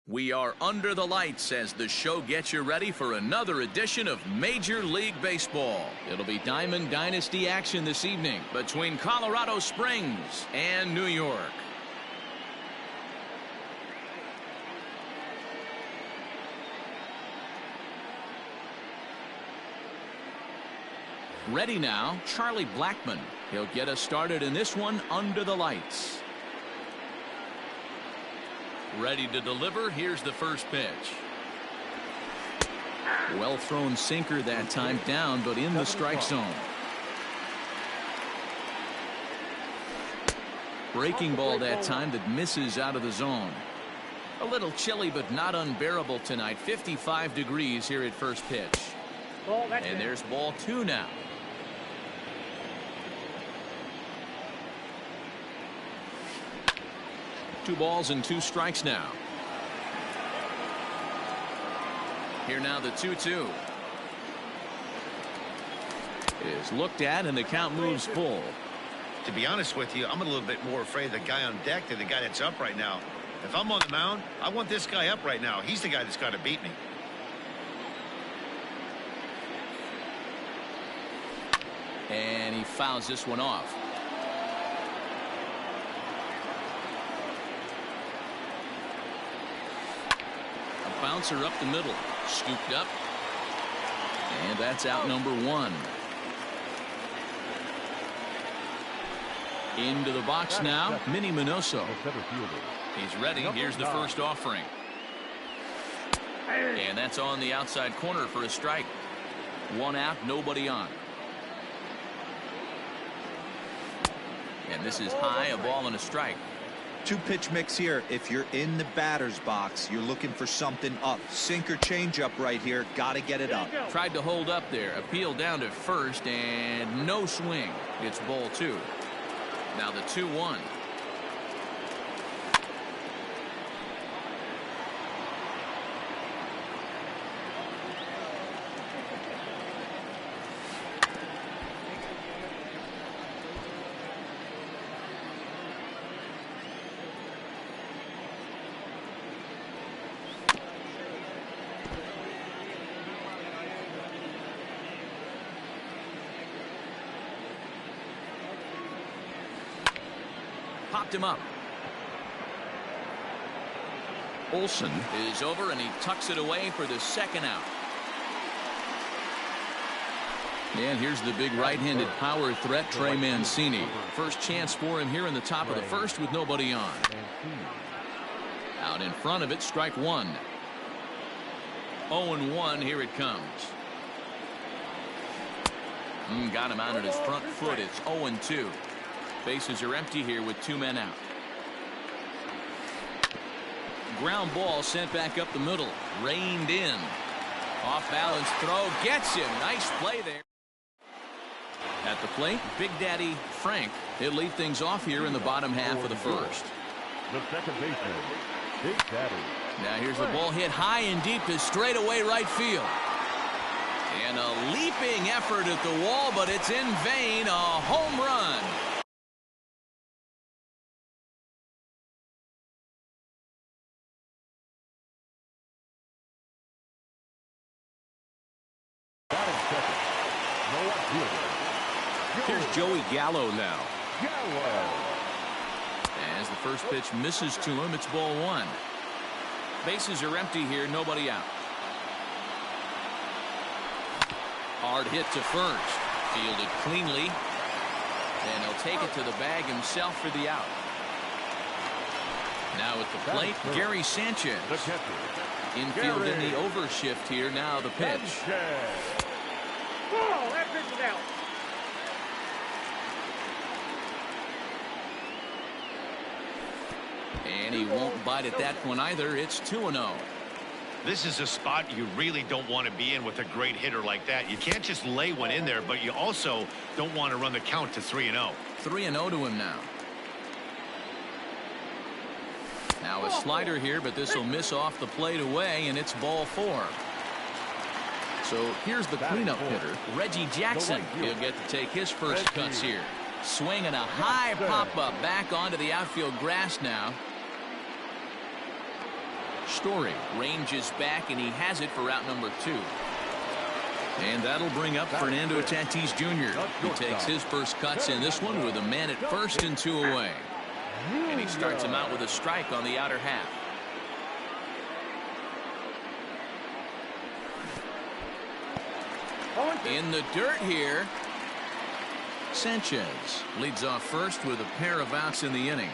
We are under the lights as the show gets you ready for another edition of Major League Baseball. It'll be Diamond Dynasty action this evening between Colorado Springs and New York. Ready now, Charlie Blackmon. He'll get us started in this one under the lights. Ready to deliver. Here's the first pitch. Well thrown sinker that time, down but in the strike zone. Breaking ball that time that misses out of the zone. A little chilly but not unbearable tonight. 55 degrees here at first pitch. And there's ball 2 now. Two balls and 2 strikes now. Here now the 2-2 is looked at and the count moves full. To be honest with you, I'm a little bit more afraid of the guy on deck than the guy that's up right now. If I'm on the mound, I want this guy up right now. He's the guy that's got to beat me. And he fouls this one off. Bouncer up the middle, scooped up, and that's out number 1. Into the box now, Minnie Minoso. He's ready. Here's the first offering, and that's on the outside corner for a strike. 1 out, nobody on. And this is high, a ball and a strike. 2-pitch mix here. If you're in the batter's box, you're looking for something up. Sinker changeup right here. Got to get it up. Tried to hold up there. Appeal down to first and no swing. It's ball 2. Now the 2-1. Popped him up. Olsen is over and he tucks it away for the 2nd out. And here's the big right-handed power threat, Trey Mancini. First chance for him here in the top of the 1st with nobody on. Out in front of it, strike 1. 0-1, here it comes. Got him out at his front foot. It's 0-2. Bases are empty here with 2 men out. Ground ball sent back up the middle. Reined in. Off balance throw. Gets him. Nice play there. At the plate, Big Daddy Frank. He'll lead things off here in the bottom half of the 1st. The second baseman, Big Daddy. Now here's the ball hit high and deep to straightaway right field. And a leaping effort at the wall, but it's in vain. A home run. Here's Joey Gallo now. As the first pitch misses to him, it's ball 1. Bases are empty here, nobody out. Hard hit to first. Fielded cleanly. And he'll take it to the bag himself for the out. Now at the plate, Gary Sanchez. Infield in the overshift here. Now the pitch. That pitch is out. And he won't bite at that one either. It's 2-0. This is a spot you really don't want to be in with a great hitter like that. You can't just lay one in there, but you also don't want to run the count to 3-0. 3-0 to him now. Now a slider here, but this will miss off the plate away, and it's ball 4. So here's the cleanup hitter, Reggie Jackson. He'll get to take his first cuts here. Swinging a high pop-up back onto the outfield grass now. Story ranges back, and he has it for out number 2. And that'll bring up Fernando Tatis Jr. He takes his first cuts in this one with a man at first and 2 away. And he starts him out with a strike on the outer half. In the dirt here. Sanchez leads off first with a pair of outs in the inning.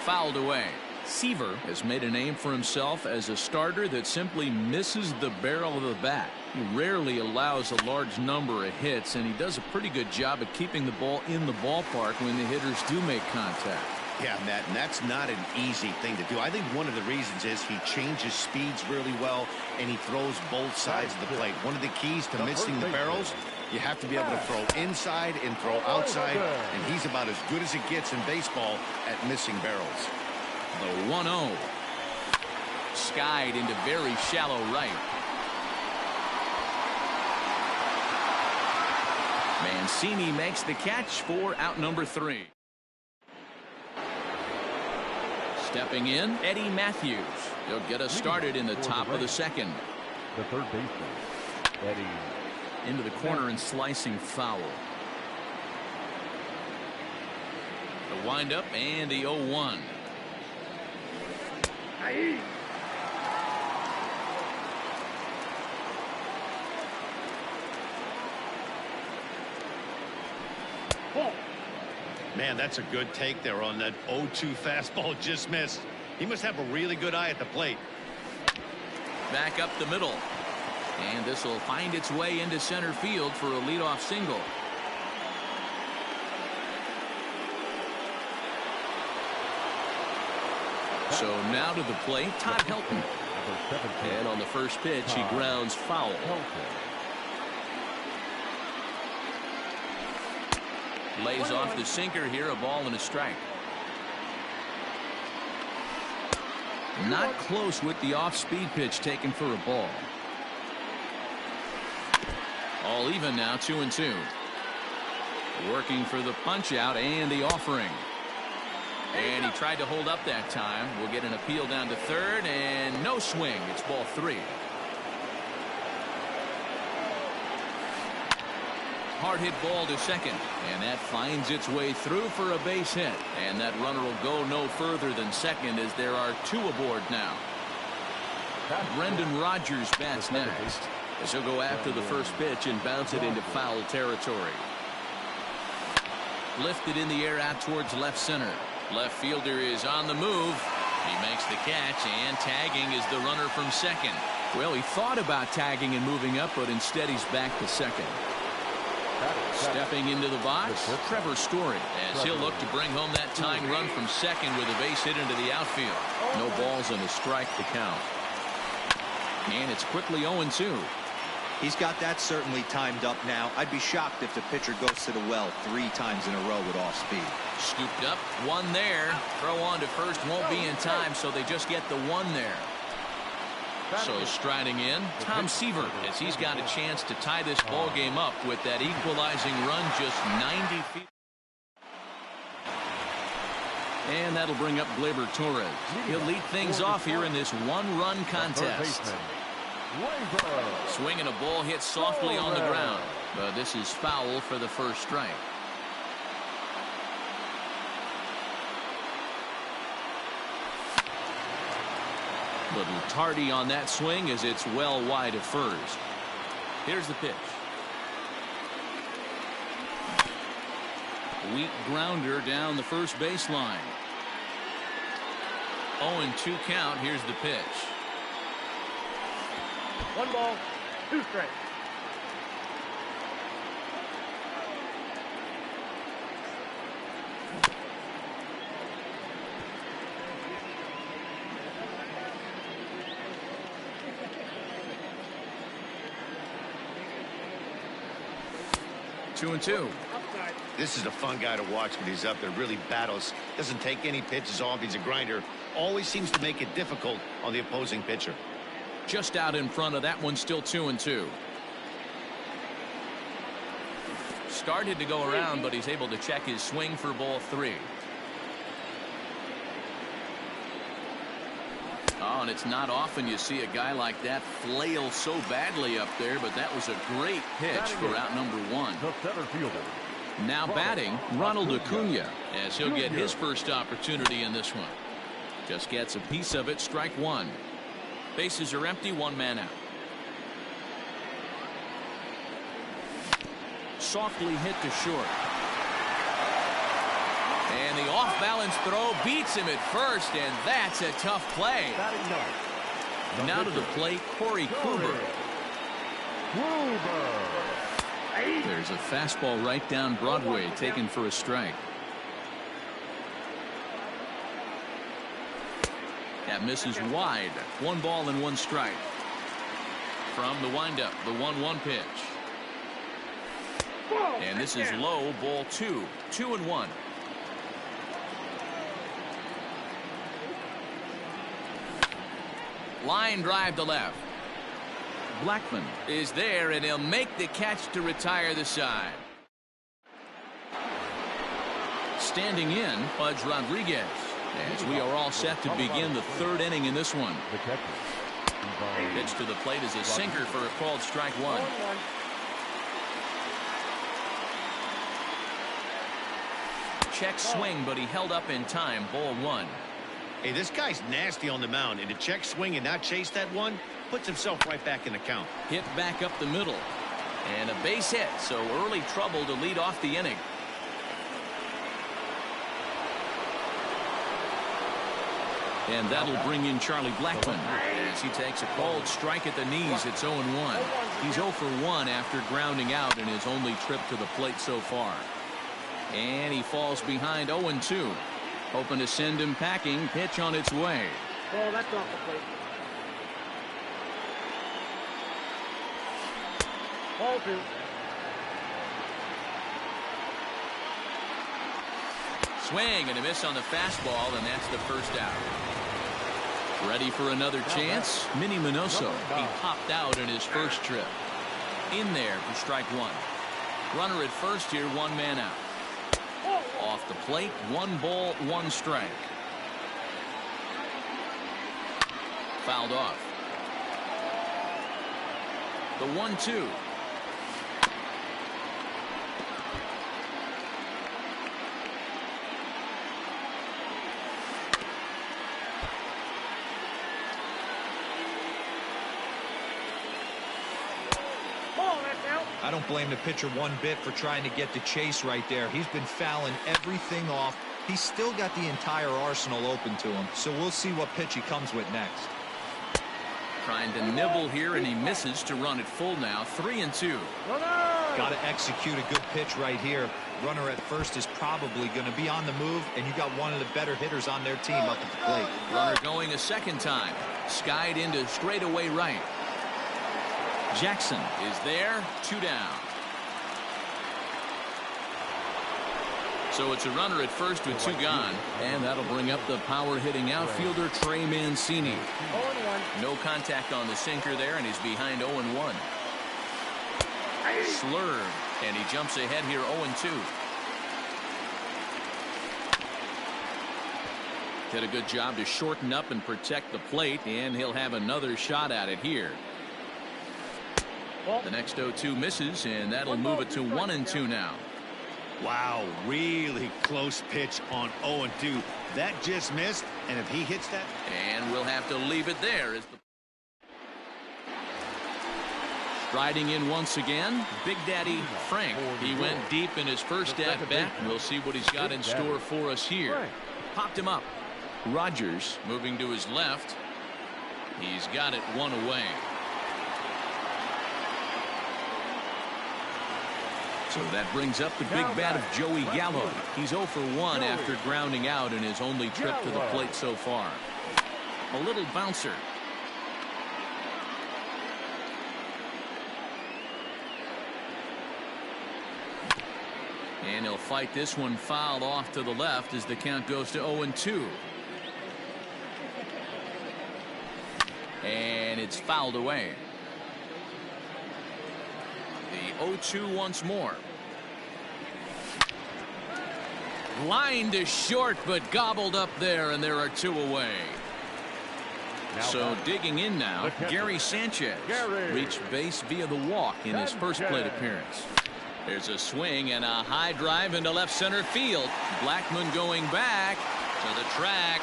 Fouled away. Seaver has made a name for himself as a starter that simply misses the barrel of the bat. He rarely allows a large number of hits, and he does a pretty good job at keeping the ball in the ballpark when the hitters do make contact. Yeah, Matt, and that's not an easy thing to do. I think one of the reasons is he changes speeds really well, and he throws both sides of the plate. One of the keys to missing the barrels, you have to be able to throw inside and throw outside, and he's about as good as it gets in baseball at missing barrels. The 1-0. Skied into very shallow right. Mancini makes the catch for out number 3. Stepping in, Eddie Matthews. He'll get us started in the top of the second. The third baseman, Eddie. Into the corner and slicing foul. The windup and the 0-1. Man, that's a good take there on that 0-2 fastball. Just missed. He must have a really good eye at the plate. Back up the middle. And this will find its way into center field for a leadoff single. So now to the plate, Todd Helton. And on the first pitch, he grounds foul. Lays off the sinker here, a ball and a strike. Not close with the off-speed pitch taken for a ball. All even now, 2-2. Working for the punch out and the offering. And he tried to hold up that time. We'll get an appeal down to third, and no swing. It's ball 3. Hard hit ball to second, and that finds its way through for a base hit. And that runner will go no further than second as there are 2 aboard now. Brendan Rodgers bats next as he'll go after the first pitch and bounce it into foul territory. Lifted in the air out towards left center. Left fielder is on the move. He makes the catch, and tagging is the runner from second. Well, he thought about tagging and moving up, but instead he's back to second. Stepping into the box, Trevor Story, as he'll look to bring home that tying run from second with a base hit into the outfield. No balls and a strike to count. And it's quickly 0-2. He's got that certainly timed up now. I'd be shocked if the pitcher goes to the well 3 times in a row with off speed. Scooped up, 1 there. Throw on to first won't be in time, so they just get the 1 there. So striding in, Tom Seaver, as he's got a chance to tie this ball game up with that equalizing run just 90 feet. And that'll bring up Gleyber Torres. He'll lead things off here in this 1-run contest. Swinging a ball hit softly on the ground, but this is foul for the first strike. Little tardy on that swing as it's well wide of first. Here's the pitch. Weak grounder down the first baseline. 0-2 count. Here's the pitch. 1 ball, 2 strikes. Two and two. This is a fun guy to watch when he's up there. Really battles. Doesn't take any pitches off. He's a grinder. Always seems to make it difficult on the opposing pitcher. Just out in front of that one, still 2-2. Started to go around, but he's able to check his swing for ball 3. and it's not often you see a guy like that flail so badly up there, but that was a great pitch for out number one. The center fielder. Now batting, Ronald Acuna, as he'll get his first opportunity in this one. Just gets a piece of it, strike one. Bases are empty, one man out. Softly hit to short. And the off-balance throw beats him at first, and that's a tough play. Now to the plate, Corey Kluber. There's a fastball right down Broadway, taken for a strike. That misses wide. 1 ball and 1 strike. From the windup, the 1-1 pitch. And this is low, ball 2. 2-1. Line drive to left. Blackman is there, and he'll make the catch to retire the side. Standing in, Pudge Rodriguez, as we are all set to begin the 3rd inning in this one. Pitch to the plate is a sinker for a called strike one. Check swing, but he held up in time. Ball 1. Hey, this guy's nasty on the mound, and to check swing and not chase that one puts himself right back in the count. Hit back up the middle, and a base hit, so early trouble to lead off the inning. And that'll bring in Charlie Blackman as he takes a called strike at the knees. It's 0-1. He's 0 for 1 after grounding out in his only trip to the plate so far. And he falls behind 0-2. Hoping to send him packing. Pitch on its way. Oh, that's off the plate. Ball 2. Swing and a miss on the fastball, and that's the first out. Ready for another chance? Minnie Minoso. He popped out in his first trip. In there for strike 1. Runner at first here, 1 man out. Off the plate, 1 ball, 1 strike. Fouled off. The 1-2. I don't blame the pitcher one bit for trying to get the chase right there. He's been fouling everything off. He's still got the entire arsenal open to him, so we'll see what pitch he comes with next. Trying to nibble here, and he misses to run it full now. 3-2. Got to execute a good pitch right here. Runner at first is probably going to be on the move, and you got one of the better hitters on their team up at the plate. Runner going a second time. Skied into straightaway right. Jackson is there, 2 down. So it's a runner at first with 2 gone, and that'll bring up the power hitting outfielder Trey Mancini. 0-1. No contact on the sinker there, and he's behind 0-1. Slurred, and he jumps ahead here 0-2. Did a good job to shorten up and protect the plate, and he'll have another shot at it here. The next 0-2 misses, and that'll move it to 1-2 now. Wow, really close pitch on 0-2. That just missed, and if he hits that... And we'll have to leave it there. Striding in once again, Big Daddy Frank. He went deep in his first at-bat. We'll see what he's got in store for us here. Popped him up. Rogers moving to his left. He's got it 1 away. So that brings up the big bat of Joey Gallo. He's 0 for 1 after grounding out in his only trip to the plate so far. A little bouncer. And he'll fight this one fouled off to the left as the count goes to 0-2. And it's fouled away. The 0-2 once more. Line to short, but gobbled up there, and there are 2 away. So digging in now, Gary Sanchez reached base via the walk in his first plate appearance. There's a swing and a high drive into left center field. Blackmon going back to the track,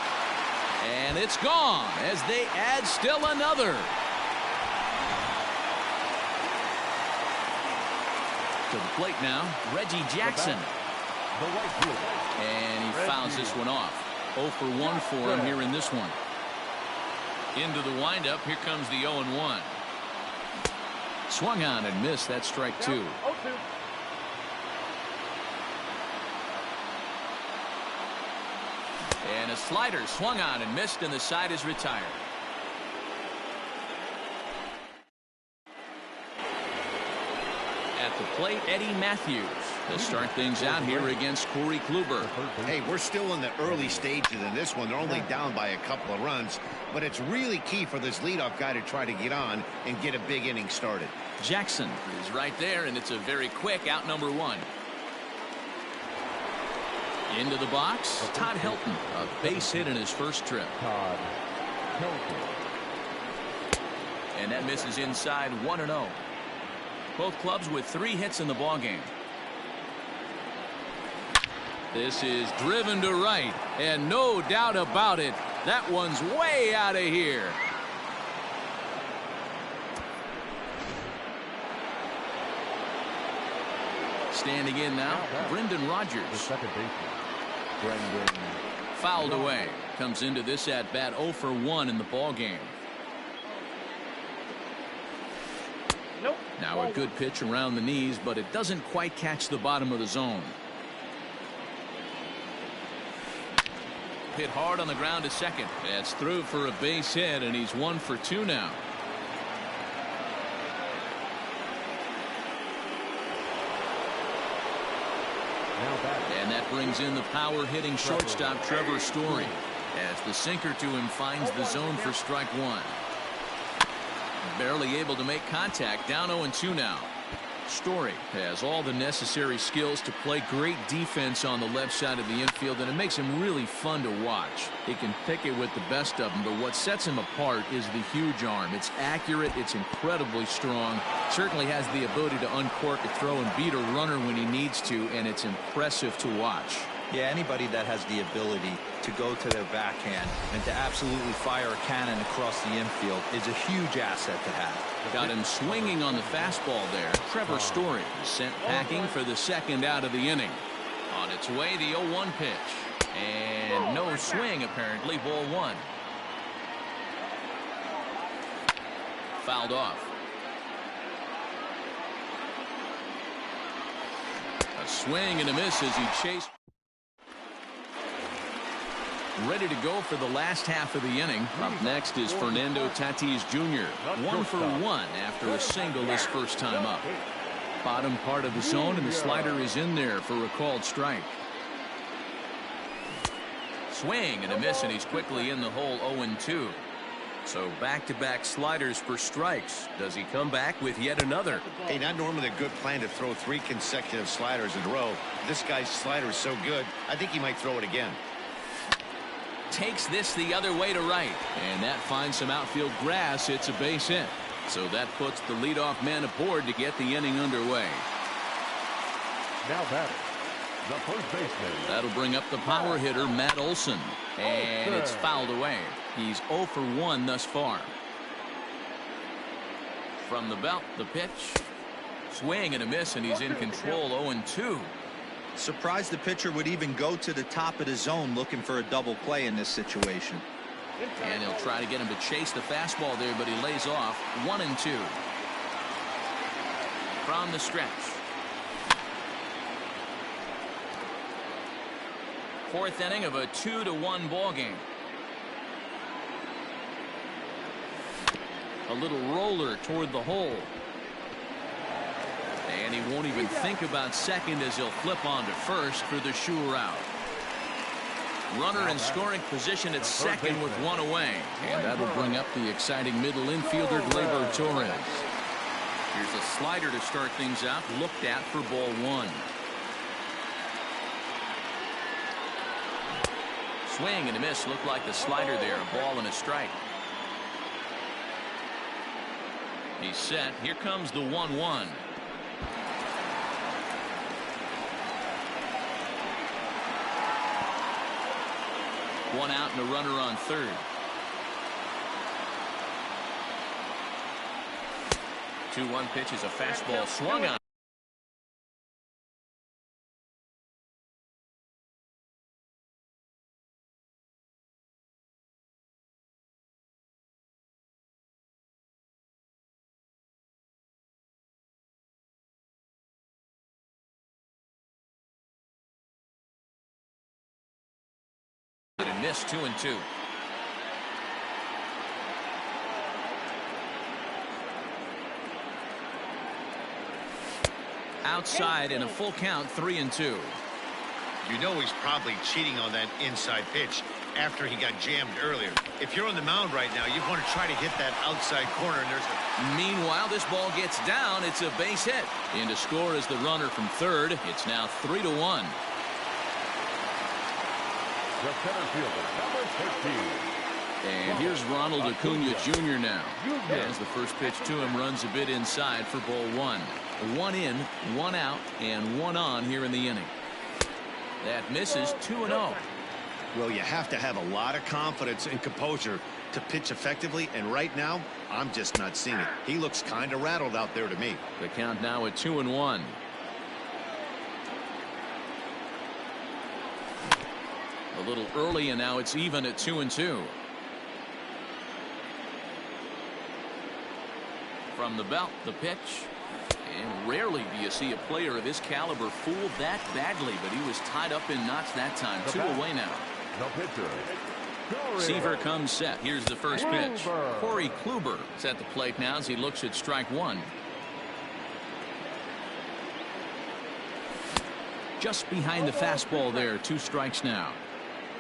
and it's gone as they add still another. To the plate now, Reggie Jackson. And he fouls this one off. 0 for 1 for him here in this one. Into the windup, here comes the 0-1. Swung on and missed. That's strike 2. And a slider swung on and missed, and the side is retired. At the plate, Eddie Matthews to start things out here against Corey Kluber. Hey, we're still in the early stages in this one. They're only down by a couple of runs, but it's really key for this leadoff guy to try to get on and get a big inning started. Jackson is right there, and it's a very quick out number 1. Into the box, Todd Helton, a base hit in his first trip. And that misses inside. 1-0. Both clubs with 3 hits in the ballgame. This is driven to right, and no doubt about it, that one's way out of here. Standing in now, Brendan Rodgers. The second baseman, Brendan. Fouled away. Comes into this at bat 0 for 1 in the ball game. Nope. Now a good pitch around the knees, but it doesn't quite catch the bottom of the zone. Hit hard on the ground to second. That's through for a base hit, and he's 1 for 2 now. And that brings in the power hitting shortstop Trevor Story as the sinker to him finds the zone for strike 1. Barely able to make contact. Down 0-2 now. Story has all the necessary skills to play great defense on the left side of the infield, and it makes him really fun to watch. He can pick it with the best of them, but what sets him apart is the huge arm. It's accurate, it's incredibly strong, certainly has the ability to uncork a throw and beat a runner when he needs to, and it's impressive to watch. Yeah, anybody that has the ability to go to their backhand and to absolutely fire a cannon across the infield is a huge asset to have. Got him swinging on the fastball there. Trevor Story sent packing for the second out of the inning. On its way, the 0-1 pitch. And no swing, apparently. Ball 1. Fouled off. A swing and a miss as he chased. Ready to go for the last half of the inning. Up next is Fernando Tatis Jr. 1 for 1 after a single his first time up. Bottom part of the zone, and the slider is in there for a called strike. Swing and a miss, and he's quickly in the hole. 0-2. So back-to-back sliders for strikes. Does he come back with yet another? Hey, not normally a good plan to throw 3 consecutive sliders in a row. This guy's slider is so good, I think he might throw it again. Takes this the other way to right, and that finds some outfield grass. It's a base hit, so that puts the leadoff man aboard to get the inning underway. Now batting, the first baseman. That'll bring up the power hitter Matt Olson, and it's fouled away. He's 0 for 1 thus far. From the belt, the pitch, swing and a miss, and he's in control. 0-2. Surprised the pitcher would even go to the top of the zone looking for a double play in this situation. And he'll try to get him to chase the fastball there, but he lays off. 1-2. From the stretch. Fourth inning of a 2-1 ball game. A little roller toward the hole. And he won't even think about second as he'll flip on to first for the sure out. Runner in scoring position at second with 1 away. And that'll bring up the exciting middle infielder Gleyber Torres. Here's a slider to start things out, looked at for ball 1. Swing and a miss. Looked like the slider there, a ball and a strike. He's set. Here comes the 1-1. One out and a runner on third. 2-1 pitch is a fastball swung on. And missed 2-2. Outside in a full count, 3-2. You know he's probably cheating on that inside pitch after he got jammed earlier. If you're on the mound right now, you want to try to hit that outside corner. And Meanwhile, this ball gets down. It's a base hit. In to score is the runner from third. It's now 3-1. The center fielder, number 13. And here's Ronald Acuna Jr. now. As the first pitch to him runs a bit inside for ball one. One in, one out, and one on here in the inning. That misses 2-0. Well, you have to have a lot of confidence and composure to pitch effectively, and right now, I'm just not seeing it. He looks kind of rattled out there to me. The count now at 2-1. A little early, and now it's even at 2-2. From the belt, the pitch. And rarely do you see a player of his caliber fooled that badly, but he was tied up in knots that time. 2 away now. The pitcher. Seaver comes set. Here's the first pitch. Corey Kluber is at the plate now as he looks at strike one. Just behind the fastball there. 2 strikes now.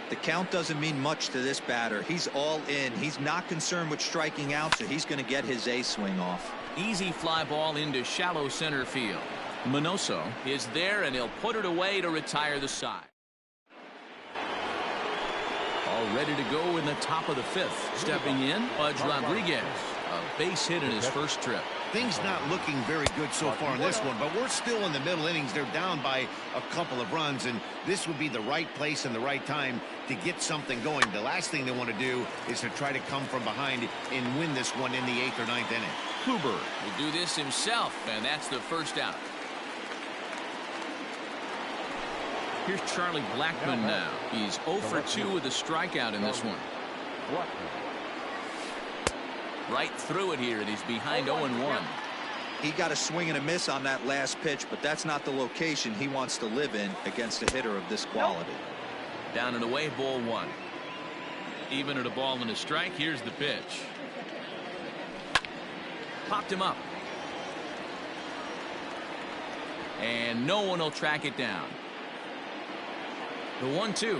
The count doesn't mean much to this batter. He's all in. He's not concerned with striking out, so he's going to get his A swing off. Easy fly ball into shallow center field. Minoso is there, and he'll put it away to retire the side. All ready to go in the top of the 5th. Stepping in, Pudge Rodriguez. A base hit in his first trip. Things not looking very good so far in this one, but we're still in the middle innings. They're down by a couple of runs, and this would be the right place and the right time to get something going. The last thing they want to do is to try to come from behind and win this one in the 8th or 9th inning. Kluber will do this himself, and that's the first out. Here's Charlie Blackmon now. He's 0 for 2 with a strikeout in this one. Right through it here, and he's behind 0-1. He got a swing and a miss on that last pitch, but that's not the location he wants to live in against a hitter of this quality. Down and away, ball 1. Even at a ball and a strike. Here's the pitch. Popped him up. And no one will track it down. The 1-2.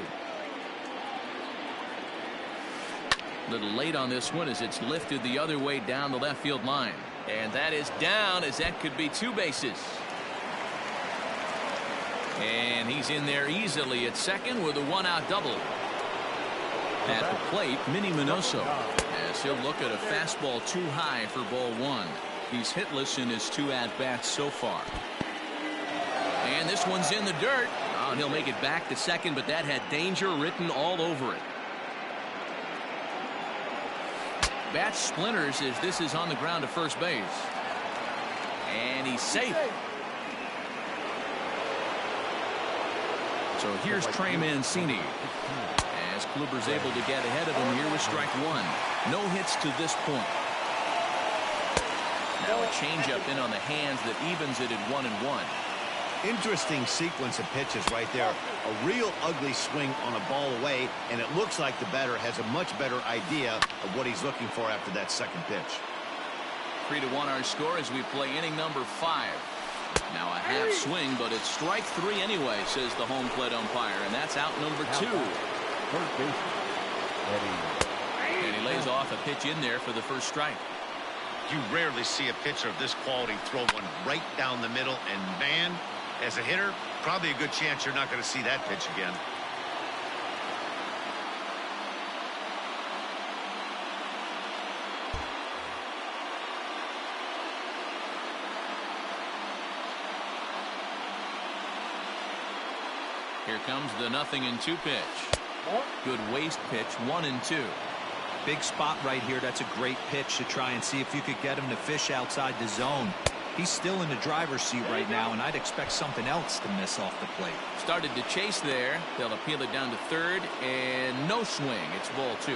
A little late on this one as it's lifted the other way down the left field line. And that is down, as that could be 2 bases. And he's in there easily at second with a 1-out double. At the plate, Minnie Minoso, as he'll look at a fastball too high for ball 1. He's hitless in his 2 at-bats so far. And this one's in the dirt. Oh, and he'll make it back to second, but that had danger written all over it. Bat splinters as this is on the ground to first base. And he's safe. So here's Trey Mancini. As Kluber's able to get ahead of him here with strike 1. No hits to this point. Now a changeup in on the hands that evens it at 1-1. Interesting sequence of pitches right there. A real ugly swing on a ball away, and it looks like the batter has a much better idea of what he's looking for after that second pitch. 3-1 our score as we play inning number 5. Now a half swing, but it's strike 3 anyway, says the home plate umpire, and that's out number 2. And he lays off a pitch in there for the first strike. You rarely see a pitcher of this quality throw one right down the middle, and man, as a hitter, probably a good chance you're not going to see that pitch again. Here comes the 0-2 pitch. Good waste pitch, 1-2. Big spot right here. That's a great pitch to try and see if you could get him to fish outside the zone. He's still in the driver's seat right now, and I'd expect something else to miss off the plate. Started to chase there. They'll appeal it down to third, and no swing. It's ball 2.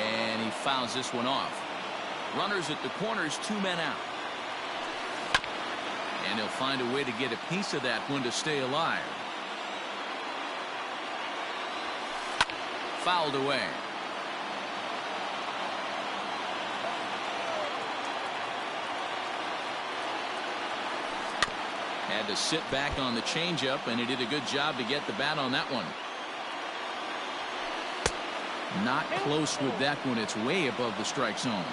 And he fouls this one off. Runners at the corners, 2 men out. And he'll find a way to get a piece of that one to stay alive. Fouled away. Had to sit back on the changeup, and he did a good job to get the bat on that one. Not close with that one. It's way above the strike zone.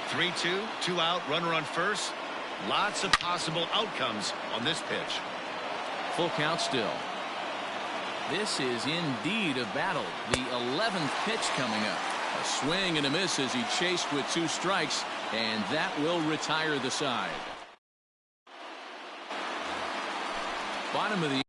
3-2, 2 out, runner on first. Lots of possible outcomes on this pitch. Full count still. This is indeed a battle. The 11th pitch coming up. A swing and a miss as he chased with 2 strikes, and that will retire the side. Bottom of the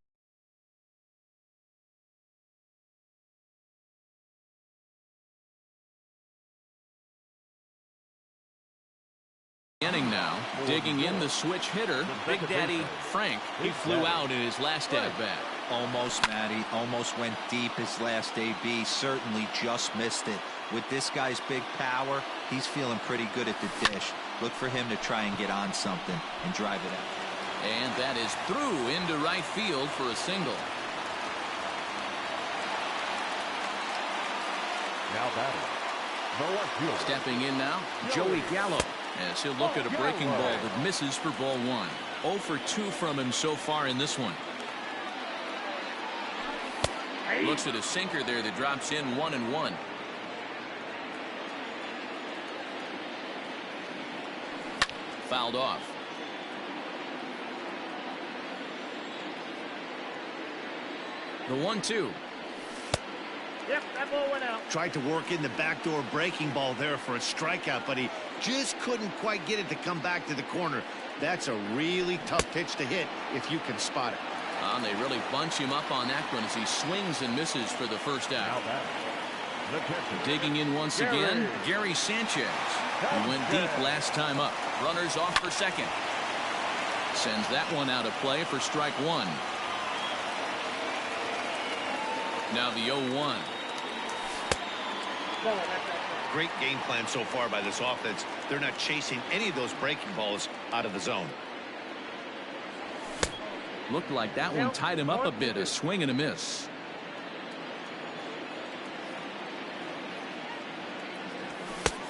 inning now. Digging in the switch hitter, Big Daddy Frank. He flew out in his last at-bat. Almost, Matty. Almost went deep his last AB. Certainly just missed it. With this guy's big power, he's feeling pretty good at the dish. Look for him to try and get on something and drive it out. And that is through into right field for a single. Now batting, the left fielder. Stepping in now, Joey Gallo, as he'll look at a breaking ball that misses for ball 1. 0 for 2 from him so far in this one. Looks at a sinker there that drops in 1-1. Fouled off. The 1-2. Yep, that ball went out. Tried to work in the backdoor breaking ball there for a strikeout, but he just couldn't quite get it to come back to the corner. That's a really tough pitch to hit if you can spot it. They really bunch him up on that one as he swings and misses for the first out. Digging in once again, Gary Sanchez. He went deep last time up. Runners off for second. Sends that one out of play for strike 1. Now the 0-1. Great game plan so far by this offense. They're not chasing any of those breaking balls out of the zone. Looked like that one tied him up a bit. A swing and a miss.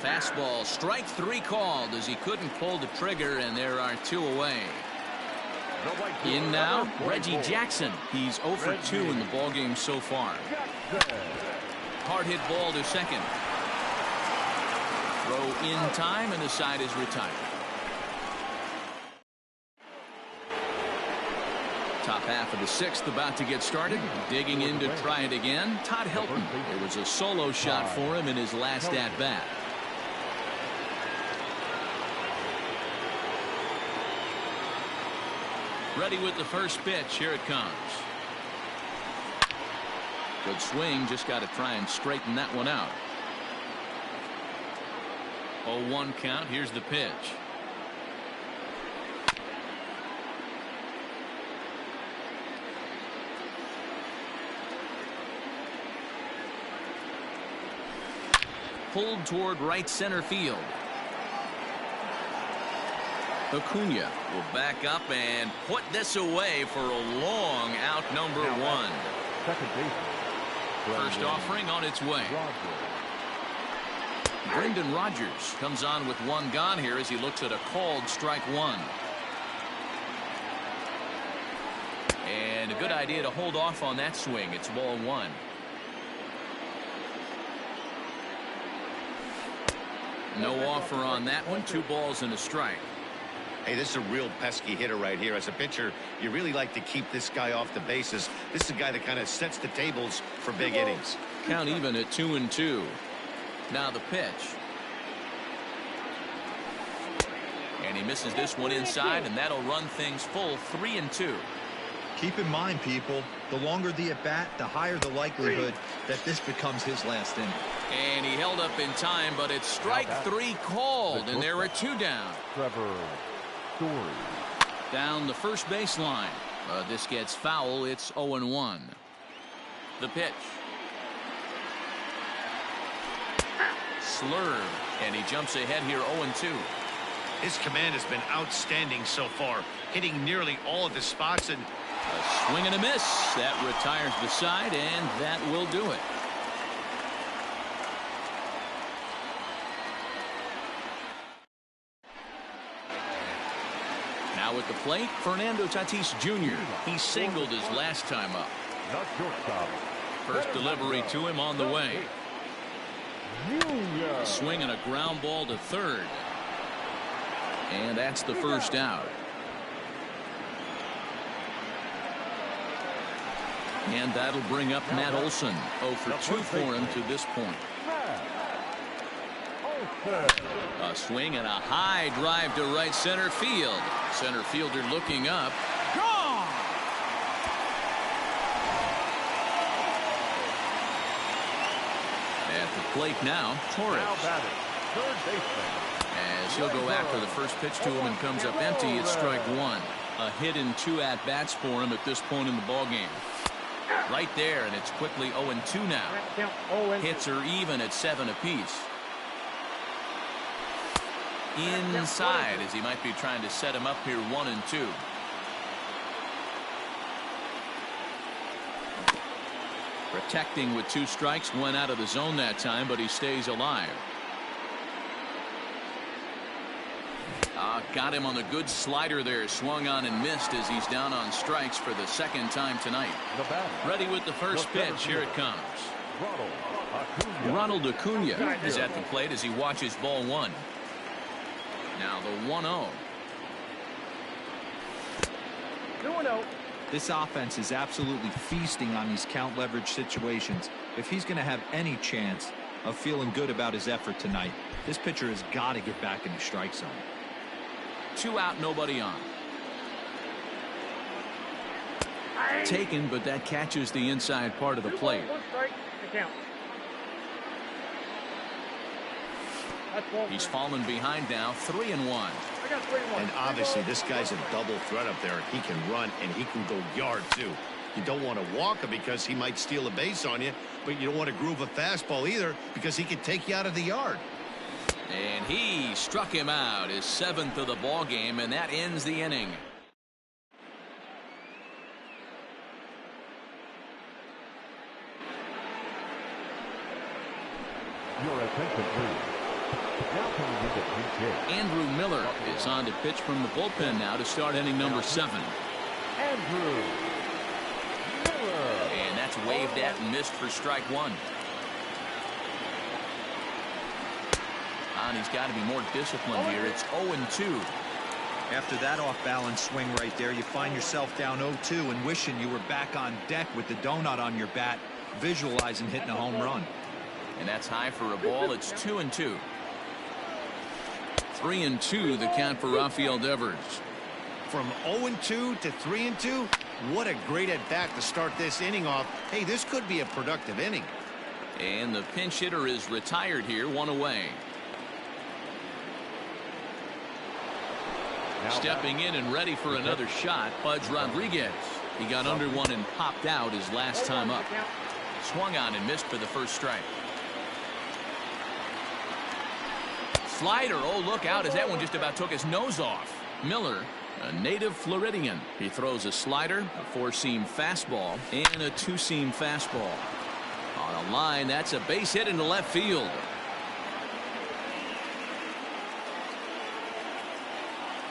Fastball, strike 3 called as he couldn't pull the trigger, and there are 2 away. In now, Reggie Jackson. He's 0 for 2 in the ballgame so far. Hard hit ball to second. Throw in time, and the side is retired. Top half of the 6th about to get started. Digging in to try it again, Todd Helton. It was a solo shot for him in his last at-bat. Ready with the first pitch. Here it comes. Good swing. Just got to try and straighten that one out. 0-1 count. Here's the pitch. Pulled toward right center field. Acuna will back up and put this away for a long out, number 1. Second baseman. First offering on its way. Brendan Rodgers comes on with 1 gone here as he looks at a called strike 1. And a good idea to hold off on that swing. It's ball 1. No offer on that one. 2 balls and a strike. Hey, this is a real pesky hitter right here. As a pitcher, you really like to keep this guy off the bases. This is a guy that kind of sets the tables for big innings. Count even at 2-2. Now the pitch. And he misses this one inside, and that'll run things full 3-2. Keep in mind, people, the longer the at-bat, the higher the likelihood that this becomes his last inning. And he held up in time, but it's strike 3 called, and there are 2 down. Trevor Story. Down the first baseline. This gets foul. It's 0-1. The pitch. Slurve, and he jumps ahead here 0-2. His command has been outstanding so far, hitting nearly all of the spots, and a swing and a miss. That retires the side, and that will do it. Now at the plate, Fernando Tatis Jr. He singled his last time up. Not shortstop. First delivery to him on the way. A swing and a ground ball to third. And that's the first out. And that'll bring up Matt Olson. 0 for 2 for him to this point. A swing and a high drive to right center field. Center fielder looking up. Gone! At the plate now, Torres. Third baseman. As he'll go after the first pitch to him and comes up empty, it's strike 1. A hit in 2 at-bats for him at this point in the ballgame. Right there, and it's quickly 0-2 now. Hits are even at 7 apiece. Inside, as he might be trying to set him up here 1-2. Protecting with 2 strikes, went out of the zone that time, but he stays alive. Got him on the good slider there. Swung on and missed as he's down on strikes for the second time tonight. Ready with the first pitch. Here it comes. Ronald Acuna is at the plate as he watches ball 1. Now the 1-0. This offense is absolutely feasting on these count leverage situations. If he's going to have any chance of feeling good about his effort tonight, this pitcher has got to get back in the strike zone. 2 out, nobody on. Taken, but that catches the inside part of the plate. He's fallen behind now, 3-1. And obviously this guy's a double threat up there. He can run and he can go yard too. You don't want to walk him because he might steal a base on you, but you don't want to groove a fastball either because he can take you out of the yard. And he struck him out, his 7th of the ball game, and that ends the inning. Your attention, please. Now coming into PK. Andrew Miller is on to pitch from the bullpen now to start inning number 7. Andrew Miller. And that's waved at and missed for strike 1. And he's got to be more disciplined here. It's 0-2. After that off-balance swing right there, you find yourself down 0-2 and wishing you were back on deck with the donut on your bat, visualizing hitting a home run. And that's high for a ball. It's 2-2. 3-2 the count for Rafael Devers. From 0-2 to 3-2, what a great at-bat to start this inning off. Hey, this could be a productive inning. And the pinch hitter is retired here, 1 away. Stepping in and ready for another shot, Pudge Rodriguez. He got under one and popped out his last time up. Swung on and missed for the first strike. Slider, oh look out as that one just about took his nose off. Miller, a native Floridian. He throws a slider, a 4-seam fastball, and a 2-seam fastball. On a line, that's a base hit into left field.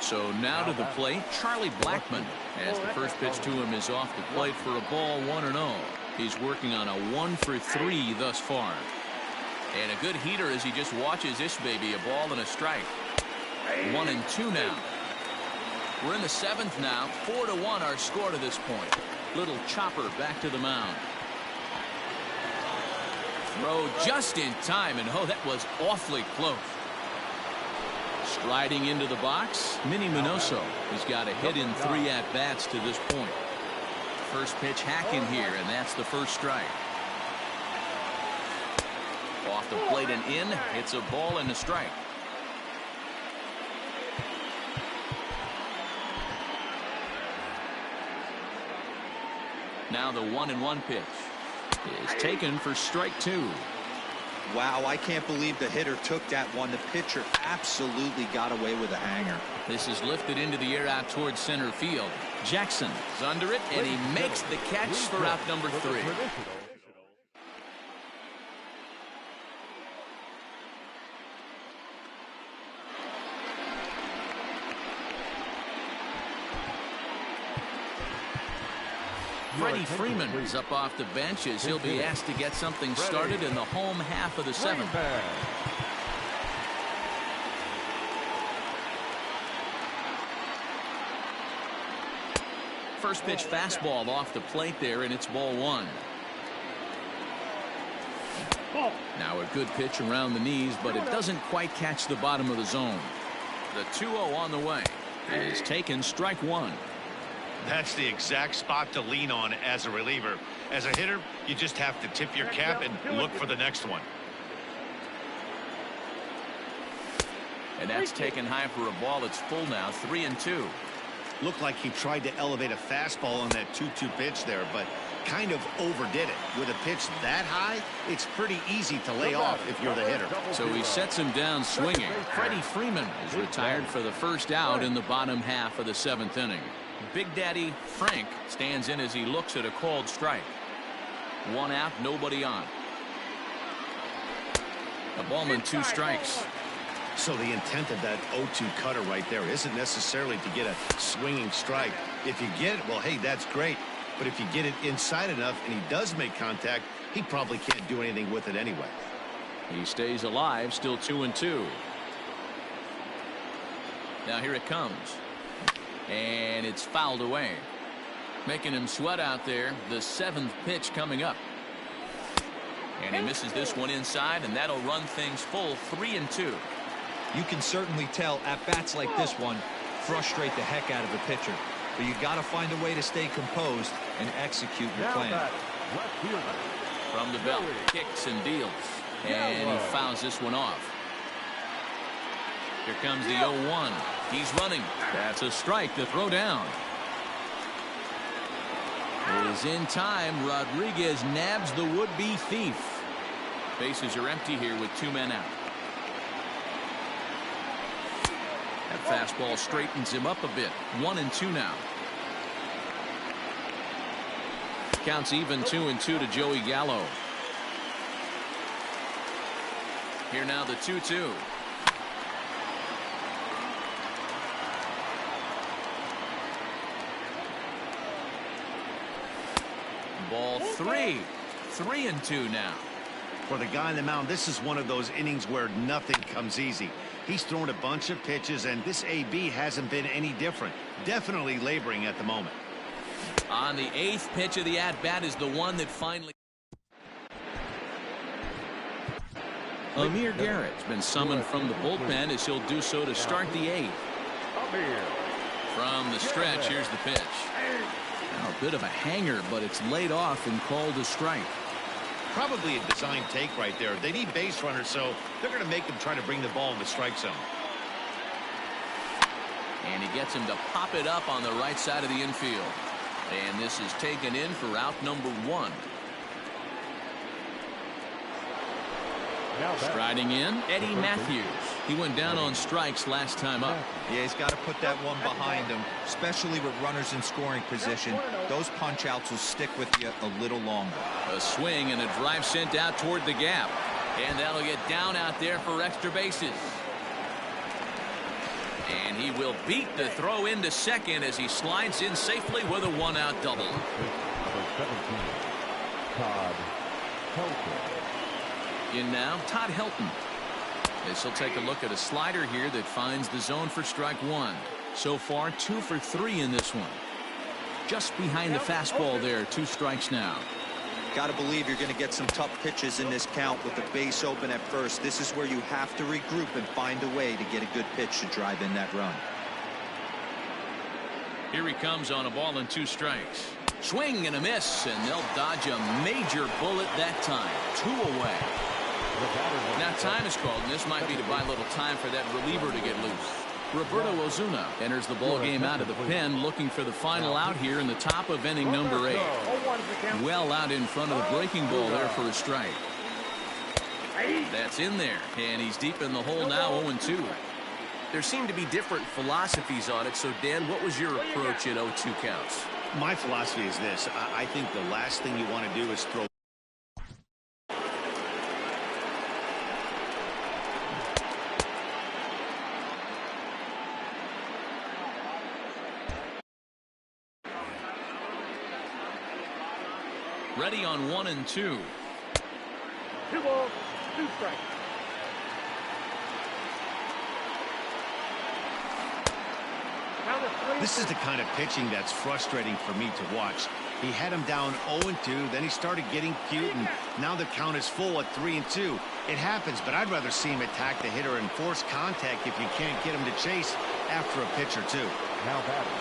So now to the plate, Charlie Blackmon, as the first pitch to him is off the plate for a ball, 1-0. He's working on a 1 for 3 thus far. And a good heater as he just watches this baby, a ball and a strike. 1-2 now. We're in the 7th now, 4-1 our score to this point. Little chopper back to the mound. Throw just in time, and oh, that was awfully close. Striding into the box, Minnie Minoso has got a hit in 3 at-bats to this point. First pitch hacking here, and that's the first strike. Off the plate and in. It's a ball and a strike. Now the 1-1 pitch is taken for strike 2. Wow, I can't believe the hitter took that one. The pitcher absolutely got away with a hanger. This is lifted into the air out towards center field. Jackson is under it, and he makes the catch for out number 3. Freddie Freeman is up off the bench as he'll be asked to get something started in the home half of the 7th. First pitch fastball off the plate there, and it's ball 1. Now a good pitch around the knees, but it doesn't quite catch the bottom of the zone. The 2-0 on the way is taken, strike 1. That's the exact spot to lean on as a reliever. As a hitter, you just have to tip your cap and look for the next one. And that's taken high for a ball. It's full now, 3-2. Looked like he tried to elevate a fastball on that 2-2 pitch there, but kind of overdid it. With a pitch that high, it's pretty easy to lay off if you're the hitter. So he sets him down swinging. Freddie Freeman is retired for the first out in the bottom half of the 7th inning. Big Daddy Frank stands in as he looks at a called strike. 1 out, nobody on. A ball and 2 strikes. So the intent of that 0-2 cutter right there isn't necessarily to get a swinging strike. If you get it, well, hey, that's great. But if you get it inside enough and he does make contact, he probably can't do anything with it anyway. He stays alive, still 2-2. Now here it comes. And it's fouled away. Making him sweat out there. The 7th pitch coming up. And he misses this one inside, and that'll run things full, 3-2. You can certainly tell at bats like this one frustrate the heck out of the pitcher. But you got to find a way to stay composed and execute your plan. From the belt, kicks and deals. And he fouls this one off. Here comes the 0-1. He's running. That's a strike to throw down. It is in time. Rodriguez nabs the would-be thief. Bases are empty here with 2 men out. That fastball straightens him up a bit. 1-2 now. Counts even 2-2 to Joey Gallo. Here now the 2-2. Ball 3. 3-2 now. For the guy on the mound, this is one of those innings where nothing comes easy. He's thrown a bunch of pitches, and this AB hasn't been any different. Definitely laboring at the moment. On the 8th pitch of the at-bat is the one that finally... Amir Garrett's been summoned from the bullpen as he'll do so to start the 8th. From the stretch, here's the pitch. Now a bit of a hanger, but it's laid off and called a strike. Probably a design take right there. They need base runners, so they're going to make them try to bring the ball in the strike zone. And he gets him to pop it up on the right side of the infield. And this is taken in for out number 1. Striding in, Eddie Matthews. He went down on strikes last time up. Yeah, he's got to put that one behind him, especially with runners in scoring position. Those punch outs will stick with you a little longer. A swing and a drive sent out toward the gap. And that'll get down out there for extra bases. And he will beat the throw into second as he slides in safely with a 1-out double. In now, Todd Helton. This will take a look at a slider here that finds the zone for strike 1. So far, 2 for 3 in this one. Just behind the fastball there, 2 strikes now. Got to believe you're going to get some tough pitches in this count with the base open at first. This is where you have to regroup and find a way to get a good pitch to drive in that run. Here he comes on a ball and 2 strikes. Swing and a miss, and they'll dodge a major bullet that time. 2 away. Now time is called, and this might be to buy a little time for that reliever to get loose. Roberto Ozuna enters the ball game out of the pen, looking for the final out here in the top of inning number 8. Well out in front of the breaking ball there for a strike. That's in there, and he's deep in the hole now, 0-2. There seem to be different philosophies on it. So, Dan, what was your approach at 0-2 counts? My philosophy is this. I think the last thing you want to do is throw. Ready on 1 and 2. 2 balls, 2 strikes. This is the kind of pitching that's frustrating for me to watch. He had him down 0-2, then he started getting cute, and now the count is full at 3-2. It happens, but I'd rather see him attack the hitter and force contact if you can't get him to chase after a pitch or 2. Now batting.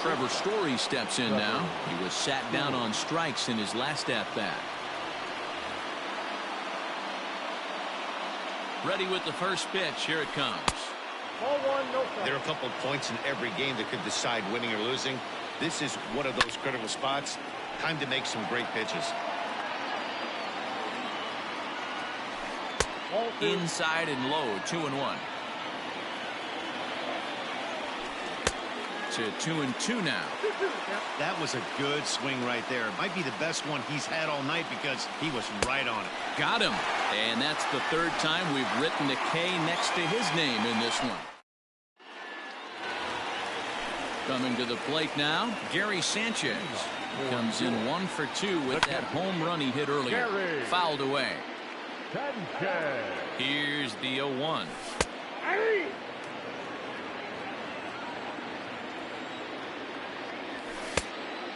Trevor Story steps in now. He was sat down on strikes in his last at-bat. Ready with the first pitch. Here it comes. Ball 1, no strike. There are a couple of points in every game that could decide winning or losing. This is one of those critical spots. Time to make some great pitches. Inside and low, 2-1. To 2-2 now. That was a good swing right there. It might be the best one he's had all night because he was right on it. Got him. And that's the 3rd time we've written a K next to his name in this one. Coming to the plate now, Gary Sanchez. Comes in 1 for 2 with that home run he hit earlier. Fouled away. Here's the 0-1.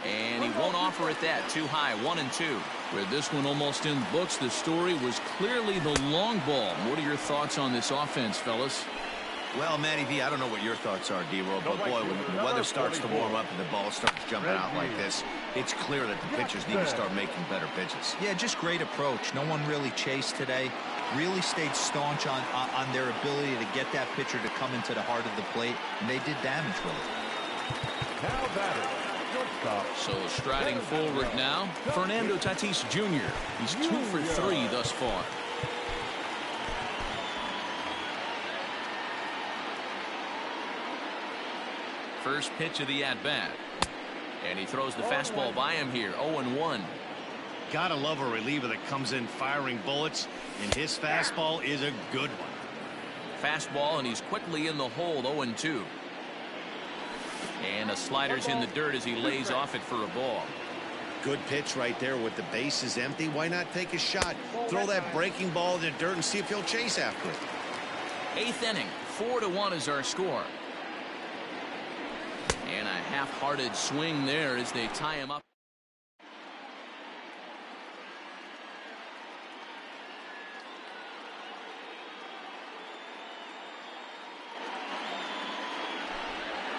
And he won't offer it that. Too high. 1-2. With this one almost in the books, the story was clearly the long ball. What are your thoughts on this offense, fellas? Well, Matty V, I don't know what your thoughts are, D-Roll, but boy, when the weather starts to warm up and the ball starts jumping out like this, it's clear that the pitchers need to start making better pitches. Yeah, just great approach. No one really chased today. Really stayed staunch on their ability to get that pitcher to come into the heart of the plate, and they did damage with it. Now batting. So striding forward now, Fernando Tatis Jr. He's 2 for 3 thus far. First pitch of the at-bat. And he throws the fastball by him here. 0-1. Gotta love a reliever that comes in firing bullets, and his fastball is a good one. Fastball, and he's quickly in the hole. 0-2. And a slider's in the dirt as he lays off it for a ball. Good pitch right there with the bases empty. Why not take a shot? Throw that breaking ball in the dirt and see if he'll chase after it. 8th inning. 4-1 is our score. And a half-hearted swing there as they tie him up.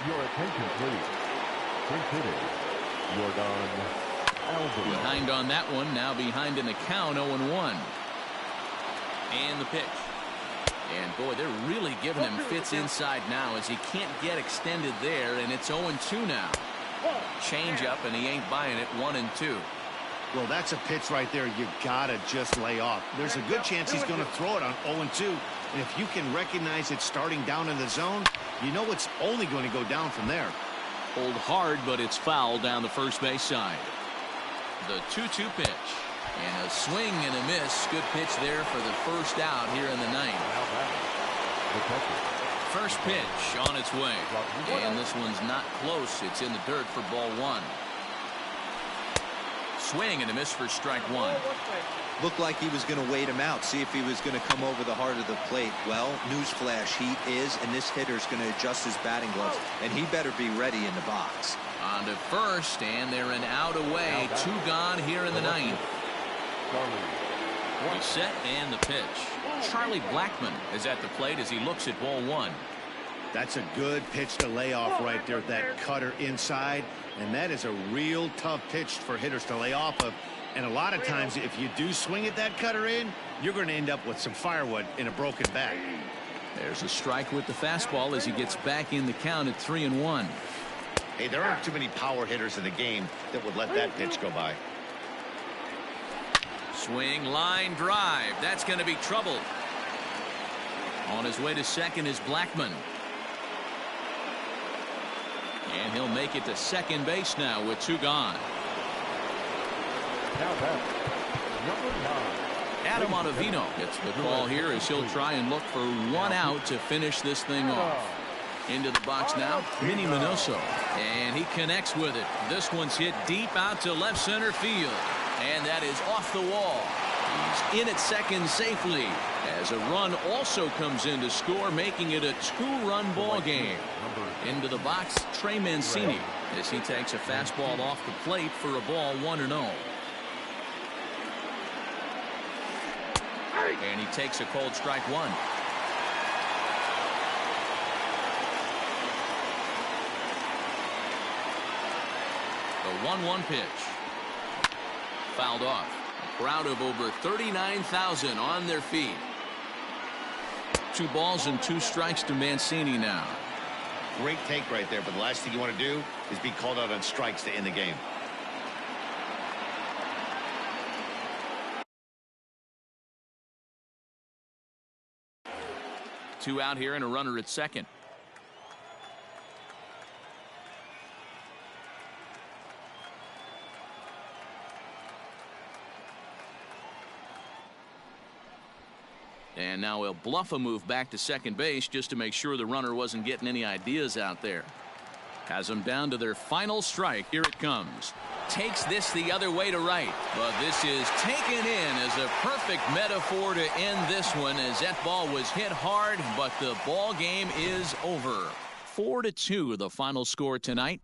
Your attention, please. First hitting, Jordan Alvarez. Behind on that one. Now behind in the count. 0-1. And the pitch. And boy, they're really giving him fits inside now as he can't get extended there, and it's 0-2 now. Change up, and he ain't buying it. 1-2. Well, that's a pitch right there you gotta just lay off. There's a good chance he's going to throw it on 0-2, and if you can recognize it starting down in the zone, you know it's only going to go down from there. Hold hard, but it's foul down the first base side. The 2-2 pitch. And a swing and a miss. Good pitch there for the first out here in the 9th. First pitch on its way. And this one's not close. It's in the dirt for ball 1. Swing and a miss for strike 1. Looked like he was going to wait him out, see if he was going to come over the heart of the plate. Well, newsflash, he is, and this hitter's going to adjust his batting gloves, and he better be ready in the box. On to first, and they're an out away. 2 gone here in the 9th. Reset and the pitch. Charlie Blackmon is at the plate as he looks at ball 1. That's a good pitch to lay off right there, that cutter inside. And that is a real tough pitch for hitters to lay off of. And a lot of times, if you do swing at that cutter in, you're going to end up with some firewood in a broken bat. There's a strike with the fastball as he gets back in the count at 3-1. Hey, there aren't too many power hitters in the game that would let that pitch go by. Swing, line drive. That's going to be trouble. On his way to second is Blackman. And he'll make it to second base now with 2 gone. Now back, number 9. Adam Ottavino gets the call here as he'll try and look for 1 out to finish this thing off. Into the box now, Minnie Minoso. And he connects with it. This one's hit deep out to left center field. And that is off the wall. He's in at second safely as a run also comes in to score, making it a 2-run ball game. Into the box, Trey Mancini as he takes a fastball off the plate for a ball 1-0. And he takes a cold strike 1. The 1-1 pitch. Fouled off. A crowd of over 39,000 on their feet. 2 balls and 2 strikes to Mancini now. Great take right there, but the last thing you want to do is be called out on strikes to end the game. Two out here and a runner at second. And now he'll bluff a move back to second base just to make sure the runner wasn't getting any ideas out there. Has them down to their final strike. Here it comes. Takes this the other way to right. But this is taken in as a perfect metaphor to end this one, as that ball was hit hard, but the ball game is over. 4-2 the final score tonight.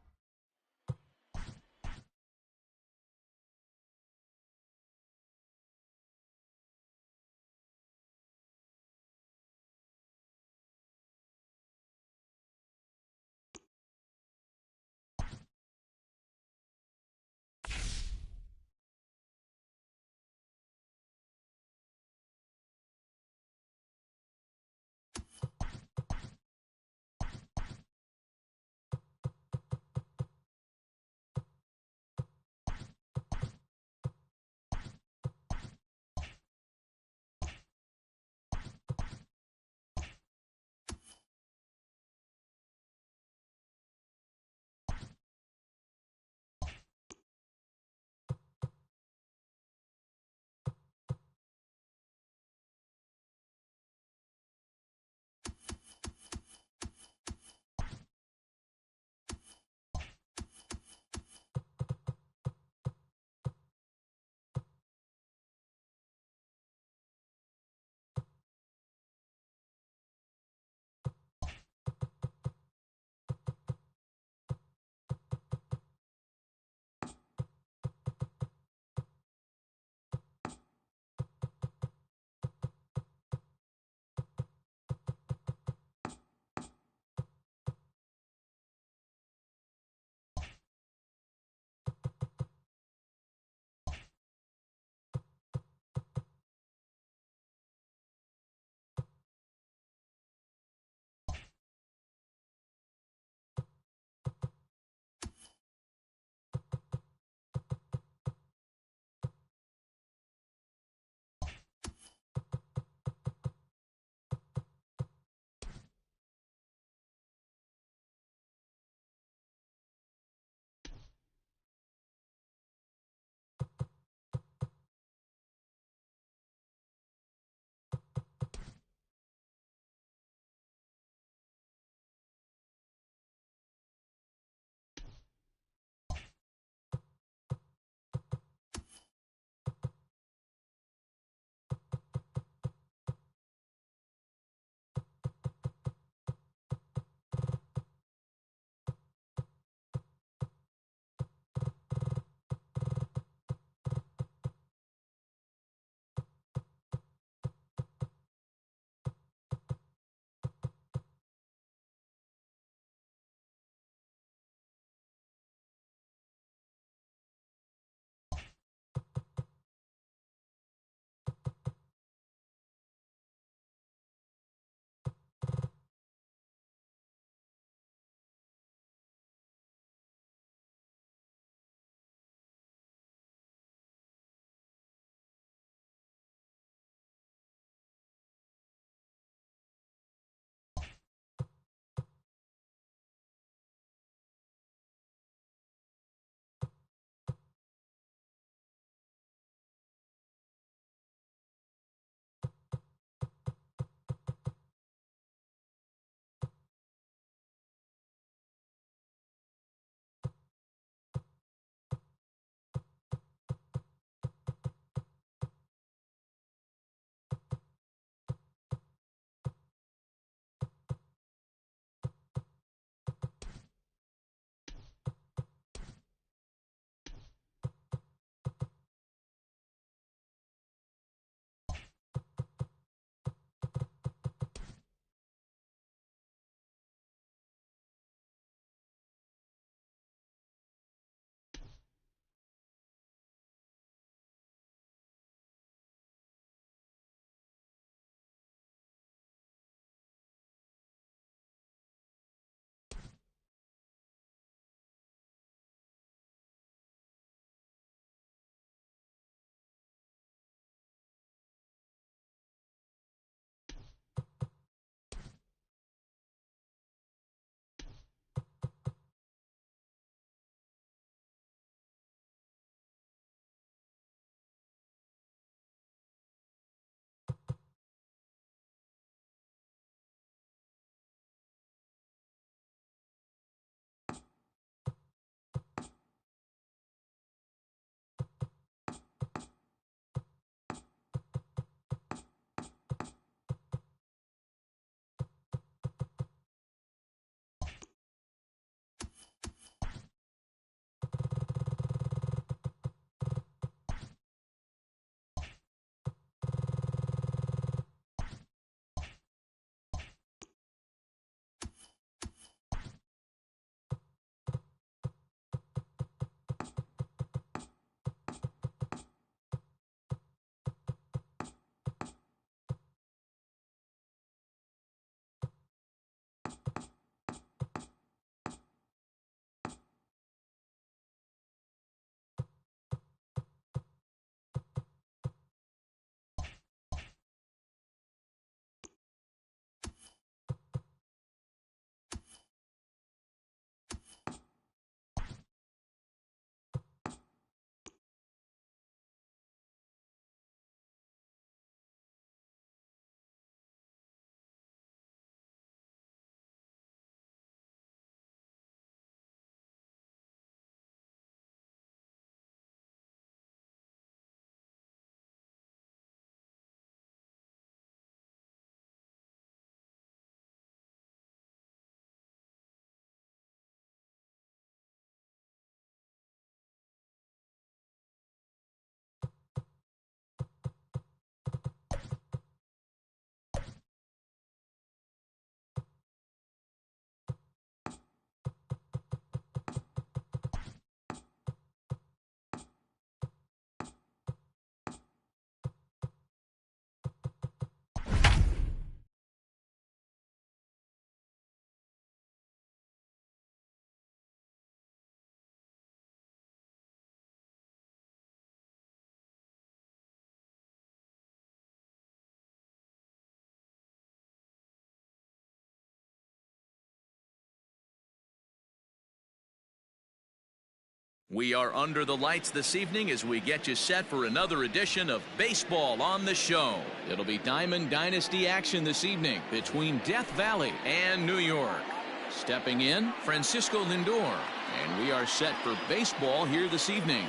We are under the lights this evening as we get you set for another edition of Baseball on the Show. It'll be Diamond Dynasty action this evening between Death Valley and New York. Stepping in, Francisco Lindor. And we are set for baseball here this evening.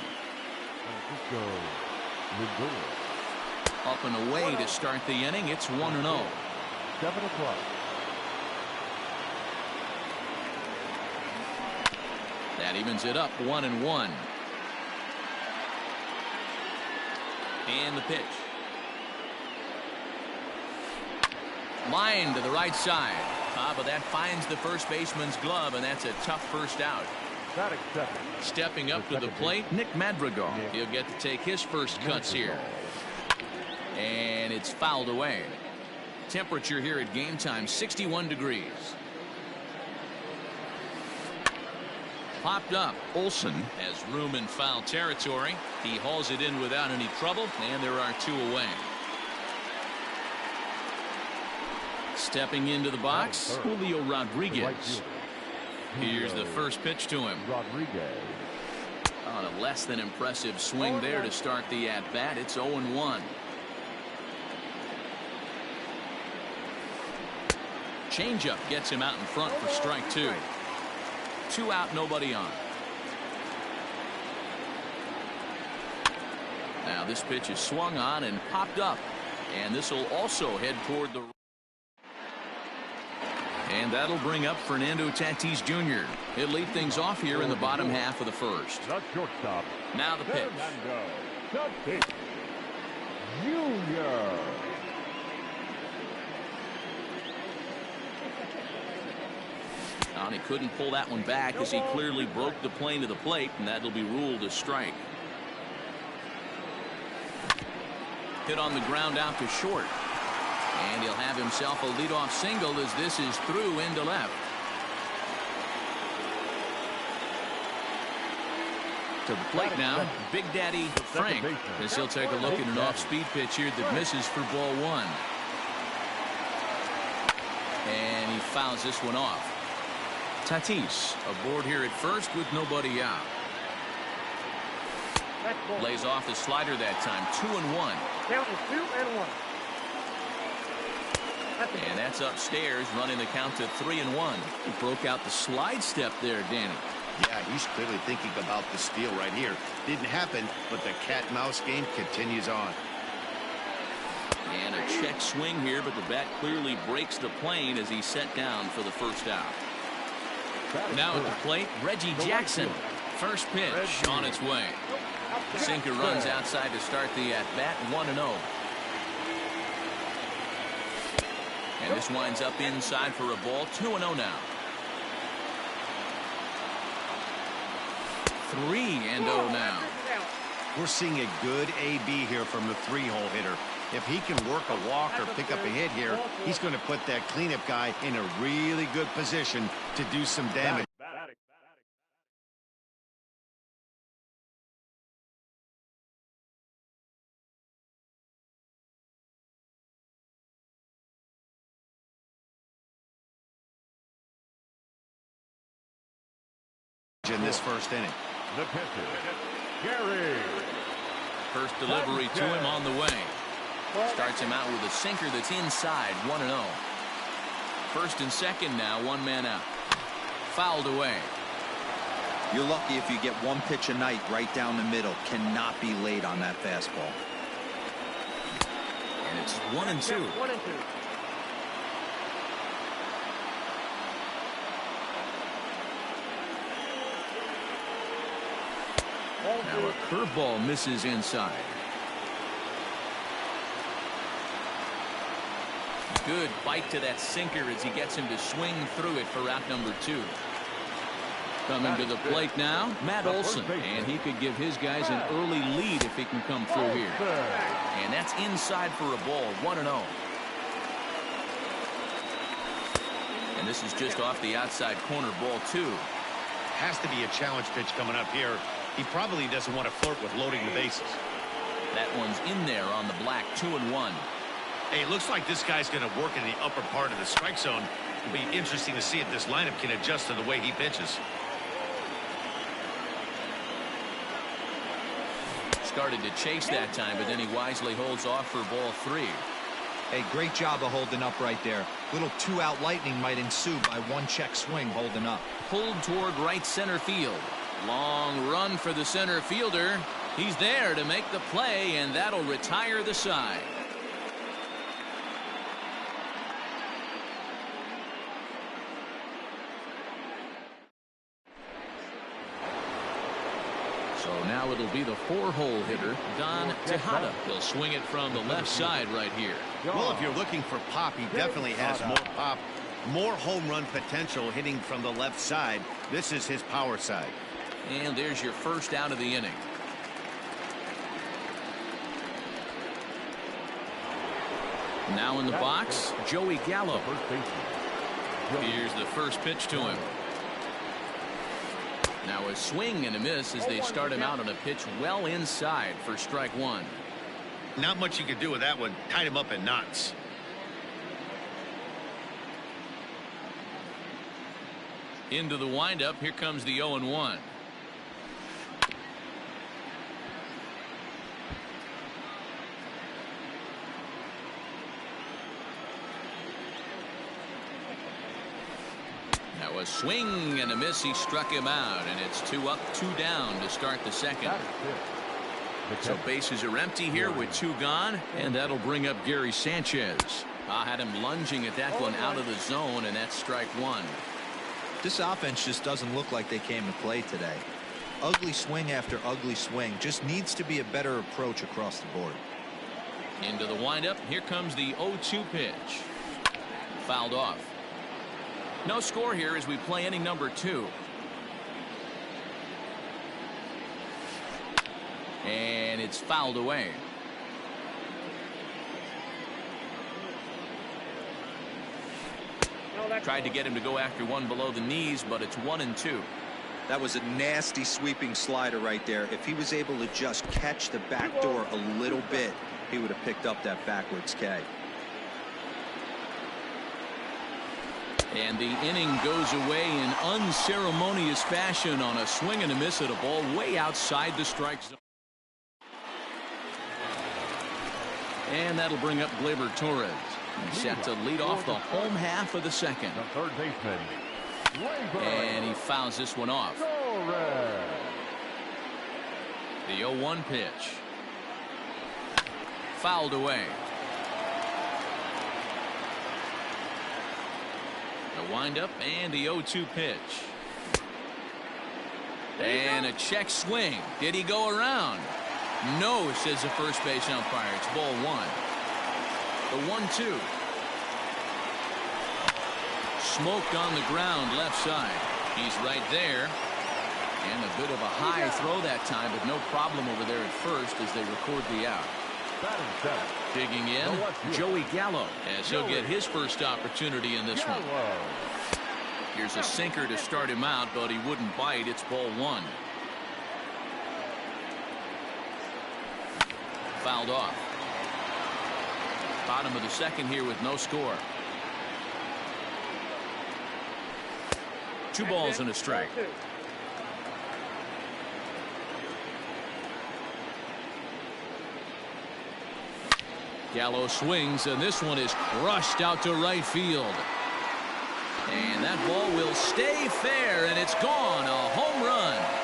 Francisco Lindor. Up and away to start the inning. It's 1-0. 7 o'clock. That evens it up 1-1. And the pitch. Line to the right side. But that finds the first baseman's glove, and that's a tough first out. Stepping up to the plate, Nick Madrigal. He'll get to take his first cuts here. And it's fouled away. Temperature here at game time, 61 degrees. Popped up. Olsen has room in foul territory. He hauls it in without any trouble, and there are 2 away. Stepping into the box, Julio Rodriguez. Here's the first pitch to him. On a less than impressive swing there to start the at-bat. It's 0-1. Changeup gets him out in front for strike 2. 2 out, nobody on. Now this pitch is swung on and popped up. And this will also head toward the... And that'll bring up Fernando Tatis Jr. He'll lead things off here in the bottom half of the first. The shortstop. Now the pitch. Fernando Tatis Jr. And he couldn't pull that one back as he clearly broke the plane to the plate, and that'll be ruled a strike. Hit on the ground out to short. And he'll have himself a leadoff single as this is through into left. To the plate now, Big Daddy Frank, as he'll take a look at an off-speed pitch here that misses for ball 1. And he fouls this one off. Tatis aboard here at first with nobody out. Lays off the slider that time. 2-1. Count is 2-1. And that's upstairs, running the count to 3-1. He broke out the slide step there, Danny. Yeah, he's clearly thinking about the steal right here. Didn't happen, but the cat-mouse game continues on. And a check swing here, but the bat clearly breaks the plane as he's set down for the first out. Now at the plate, Reggie Jackson. First pitch on its way. The sinker runs outside to start the at-bat, 1-0. And this winds up inside for a ball, 2-0 now. 3-0 now. We're seeing a good AB here from the 3-hole hitter. If he can work a walk or pick up a hit here, he's going to put that cleanup guy in a really good position to do some damage. In this first inning. The pitcher, Gary. First delivery to him on the way. Starts him out with a sinker that's inside, 1-0. First and second now, 1 man out. Fouled away. You're lucky if you get 1 pitch a night right down the middle. Cannot be late on that fastball. And it's 1-2. 1-2. Now a curveball misses inside. Good bite to that sinker as he gets him to swing through it for out number 2. Coming to the plate now, Matt Olson, and he could give his guys an early lead if he can come through here. And that's inside for a ball, 1-0. And this is just off the outside corner, ball 2. Has to be a challenge pitch coming up here. He probably doesn't want to flirt with loading the bases. That one's in there on the black, 2-1. Hey, it looks like this guy's going to work in the upper part of the strike zone. It'll be interesting to see if this lineup can adjust to the way he pitches. started to chase that time, but then he wisely holds off for ball 3. Hey, great job of holding up right there. Little two-out lightning might ensue by one check swing holding up. Pulled toward right center field. Long run for the center fielder. He's there to make the play, and that'll retire the side. So now it'll be the 4-hole hitter, Don Tejada. He'll swing it from the left side right here. Well, if you're looking for pop, he definitely has more pop, more home run potential hitting from the left side. This is his power side. And there's your first out of the inning. Now in the box, Joey Gallo. Here's the first pitch to him. Now a swing and a miss as they start him out on a pitch well inside for strike 1. Not much you could do with that one. Tied him up in knots. Into the windup. Here comes the 0-1. Now a swing and a miss. He struck him out, and it's 2 up, 2 down to start the second. So bases are empty here with 2 gone, and that'll bring up Gary Sanchez. I had him lunging at that one out of the zone, and that's strike 1. This offense just doesn't look like they came to play today. Ugly swing after ugly swing. Just needs to be a better approach across the board. Into the windup. Here comes the 0-2 pitch. Fouled off. No score here as we play inning number 2. And it's fouled away. Tried to get him to go after one below the knees, but it's 1-2. That was a nasty sweeping slider right there. If he was able to just catch the back door a little bit, he would have picked up that backwards K. And the inning goes away in unceremonious fashion on a swing and a miss at a ball way outside the strike zone. And that'll bring up Gleyber Torres. He's set to lead off the home half of the second. The third baseman, And he fouls this one off. Torres. The 0-1 pitch. Fouled away. The windup and the 0-2 pitch. And a check swing. Did he go around? No, says the first base umpire. It's ball 1. The 1-2. Smoked on the ground left side. He's right there. And a bit of a high throw that time, but no problem over there at first as they record the out. Digging in, Joey Gallo, as he'll get his first opportunity in this one. Here's a sinker to start him out, but he wouldn't bite. It's ball 1. Fouled off. Bottom of the second here with no score. 2 balls and a strike. Gallo swings, and this one is crushed out to right field. And that ball will stay fair, and it's gone. A home run.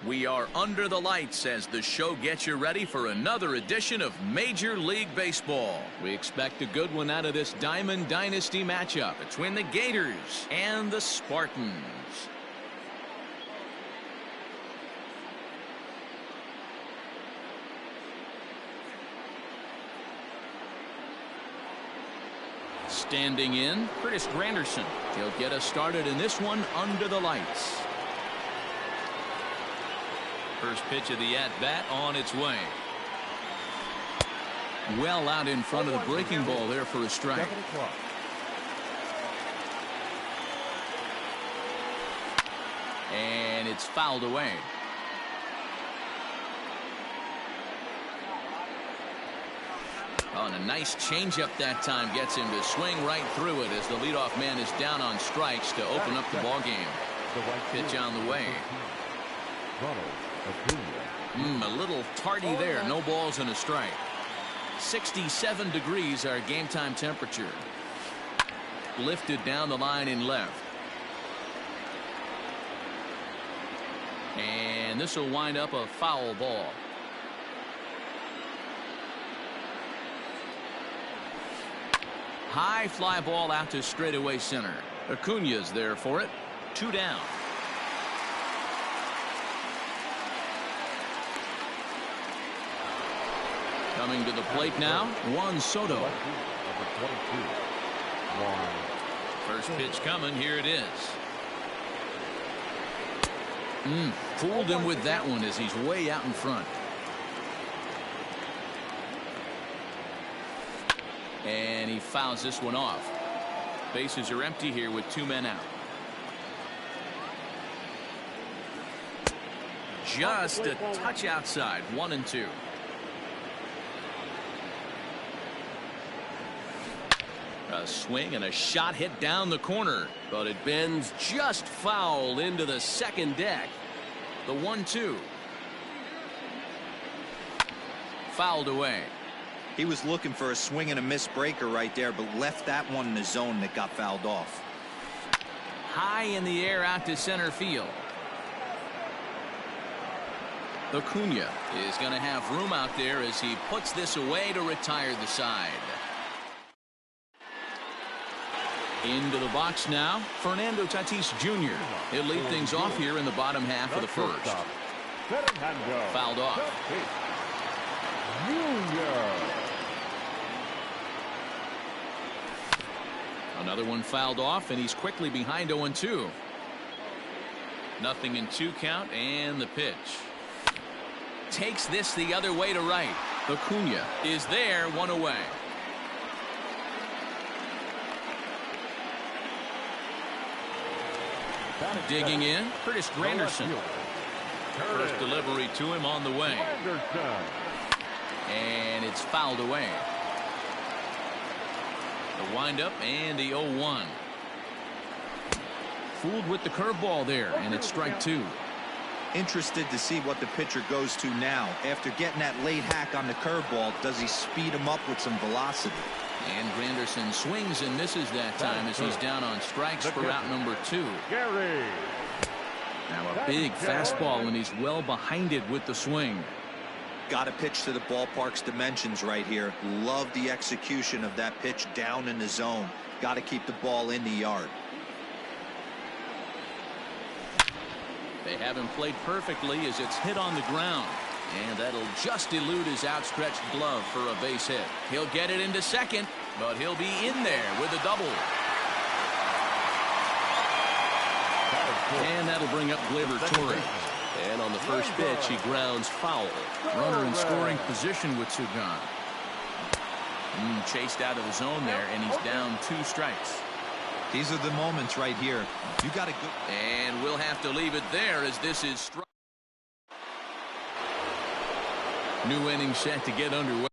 We are under the lights as the show gets you ready for another edition of Major League Baseball. We expect a good one out of this Diamond Dynasty matchup between the Gators and the Spartans. Standing in, Curtis Granderson. He'll get us started in this one under the lights. First pitch of the at-bat on its way. Well out in front of the breaking ball there for a strike. And it's fouled away. Oh, and a nice changeup that time gets him to swing right through it as the leadoff man is down on strikes to open up the ball game. Pitch on the way. A little tardy there. No balls and a strike. 67 degrees our game time temperature. Lifted down the line in left. And this will wind up a foul ball. High fly ball out to straightaway center. Acuna's there for it. 2 down. Coming to the plate now, Juan Soto. First pitch coming. Here it is. Fooled him with that one as he's way out in front. And he fouls this one off. Bases are empty here with 2 men out. Just a touch outside. 1-2. A swing and a shot hit down the corner, but it bends just foul into the second deck. The 1-2. Fouled away. He was looking for a swing and a miss breaker right there, but left that one in the zone that got fouled off. High in the air out to center field. Acuna is going to have room out there as he puts this away to retire the side. Into the box now, Fernando Tatis Jr. He'll lead things off here in the bottom half of the first. Fouled off. Another one fouled off, and he's quickly behind 0-2. Nothing in 2 count, and the pitch. Takes this the other way to right. Acuna is there, 1 away. Digging in, Curtis Granderson. First delivery to him on the way. And it's fouled away. The windup and the 0-1. Fooled with the curveball there, and it's strike 2. Interested to see what the pitcher goes to now. After getting that late hack on the curveball, does he speed him up with some velocity? And Granderson swings and misses that time as he's down on strikes for out number 2. Now a big fastball, and he's well behind it with the swing. Got to pitch to the ballpark's dimensions right here. Love the execution of that pitch down in the zone. Got to keep the ball in the yard. They have him played perfectly as it's hit on the ground. And that'll just elude his outstretched glove for a base hit. He'll get it into second, but he'll be in there with a double. And that'll bring up Gleyber Torres. And on the first pitch, he grounds foul. Runner in scoring position with Sugan. Chased out of the zone there, and he's down 2 strikes. These are the moments right here. You got to go. And we'll have to leave it there as this is strike. New inning set to get underway.